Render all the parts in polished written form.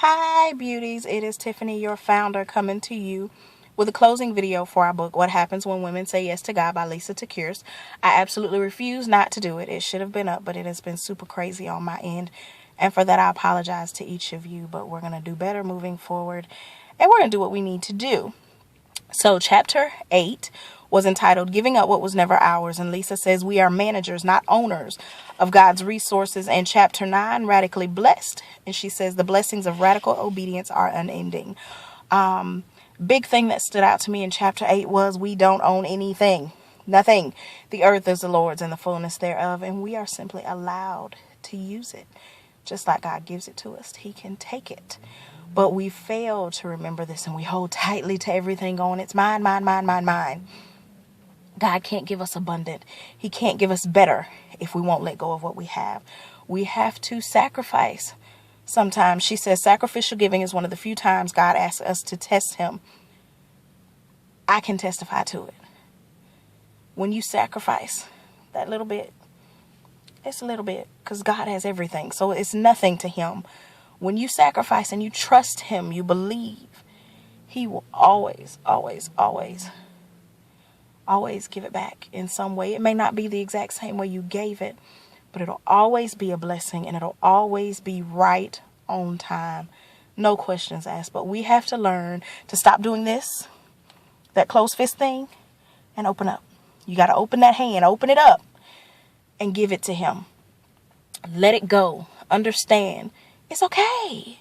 Hi beauties, it is Tiffany, your founder, coming to you with a closing video for our book, What Happens When Women Say Yes to God by Lysa TerKeurst. I absolutely refuse not to do it. It should have been up, but it has been super crazy on my end. And for that, I apologize to each of you, but we're going to do better moving forward. And we're going to do what we need to do. So chapter 8 was entitled Giving Up What Was Never Ours. And Lysa says we are managers, not owners of God's resources. And chapter 9, Radically Blessed. And she says the blessings of radical obedience are unending. Big thing that stood out to me in chapter 8 was we don't own anything. Nothing. The earth is the Lord's and the fullness thereof. And we are simply allowed to use it. Just like God gives it to us, He can take it. But we fail to remember this and we hold tightly to everything going, it's mine, mine, mine, mine, mine. God can't give us abundant. He can't give us better if we won't let go of what we have. We have to sacrifice. Sometimes she says sacrificial giving is one of the few times God asks us to test Him. I can testify to it. When you sacrifice that little bit, it's a little bit because God has everything. So it's nothing to Him. When you sacrifice and you trust Him, you believe, He will always, always, always, always give it back in some way. It may not be the exact same way you gave it, but it'll always be a blessing and it'll always be right on time. No questions asked. But we have to learn to stop doing this, that closed fist thing, and open up. You got to open that hand, open it up, and give it to Him. Let it go. Understand. It's okay.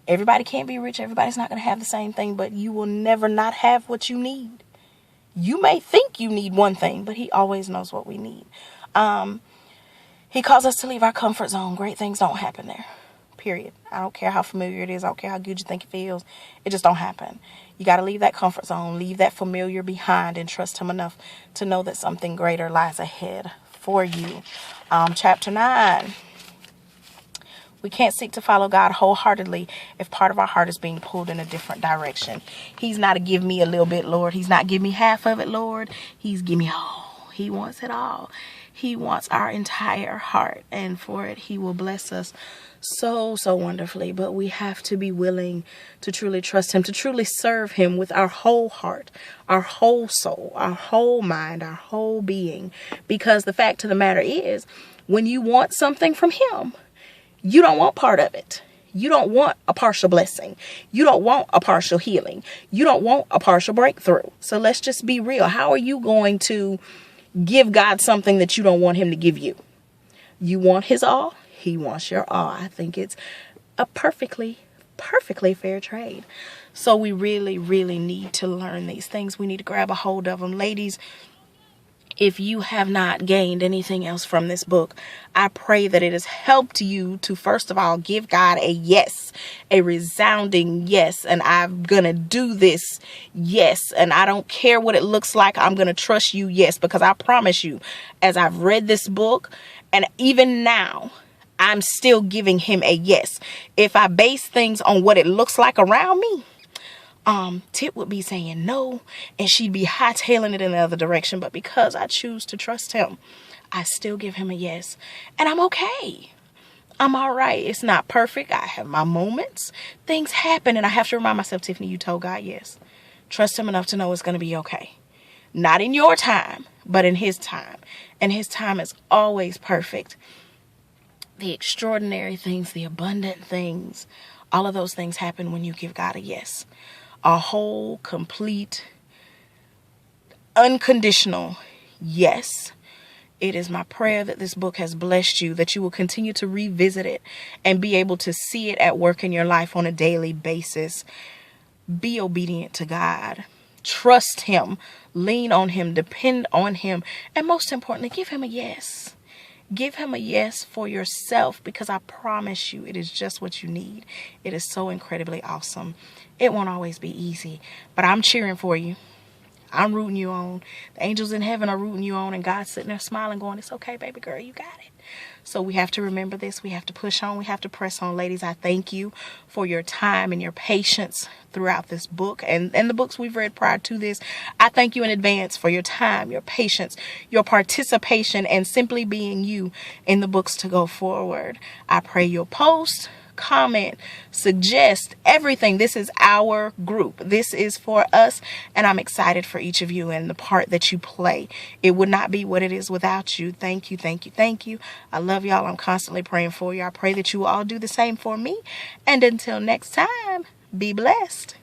Everybody can't be rich. Everybody's not going to have the same thing, but you will never not have what you need. You may think you need one thing, but He always knows what we need. He calls us to leave our comfort zone. Great things don't happen there. Period. I don't care how familiar it is. I don't care how good you think it feels. It just don't happen. You got to leave that comfort zone, leave that familiar behind, and trust Him enough to know that something greater lies ahead for you. Chapter 9. We can't seek to follow God wholeheartedly if part of our heart is being pulled in a different direction. He's not a give me a little bit, Lord. He's not give me half of it, Lord. He's give me all. He wants it all. He wants our entire heart. And for it, He will bless us so, so wonderfully. But we have to be willing to truly trust Him, to truly serve Him with our whole heart, our whole soul, our whole mind, our whole being. Because the fact of the matter is, when you want something from Him, you don't want part of it. You don't want a partial blessing. You don't want a partial healing. You don't want a partial breakthrough. So let's just be real. How are you going to give God something that you don't want Him to give you? You want His all. He wants your all. I think it's a perfectly fair trade. So we really, really need to learn these things. We need to grab a hold of them. Ladies, if you have not gained anything else from this book, I pray that it has helped you to, first of all, give God a yes, a resounding yes. And I'm going to do this. Yes. And I don't care what it looks like. I'm going to trust you. Yes. Because I promise you, as I've read this book, and even now, I'm still giving Him a yes. If I base things on what it looks like around me, Tip would be saying no, and she'd be hightailing it in the other direction. But because I choose to trust Him, I still give Him a yes. And I'm okay. I'm all right. It's not perfect. I have my moments. Things happen, and I have to remind myself, Tiffany, you told God yes. Trust Him enough to know it's going to be okay. Not in your time, but in His time. And His time is always perfect. The extraordinary things, the abundant things, all of those things happen when you give God a yes. A whole, complete, unconditional yes. It is my prayer that this book has blessed you, that you will continue to revisit it and be able to see it at work in your life on a daily basis. Be obedient to God. Trust Him. Lean on Him. Depend on Him. And most importantly, give Him a yes. Give Him a yes for yourself, because I promise you it is just what you need. It is so incredibly awesome. It won't always be easy, but I'm cheering for you. I'm rooting you on. The angels in heaven are rooting you on, and God's sitting there smiling going, it's okay, baby girl, you got it. So we have to remember this. We have to push on. We have to press on. Ladies, I thank you for your time and your patience throughout this book and the books we've read prior to this. I thank you in advance for your time, your patience, your participation, and simply being you in the books to go forward. I pray you'll post, comment, suggest, everything. This is our group. This is for us, and I'm excited for each of you and the part that you play. It would not be what it is without you. Thank you, thank you, thank you. I love y'all. I'm constantly praying for you. I pray that you will all do the same for me. And until next time, be blessed.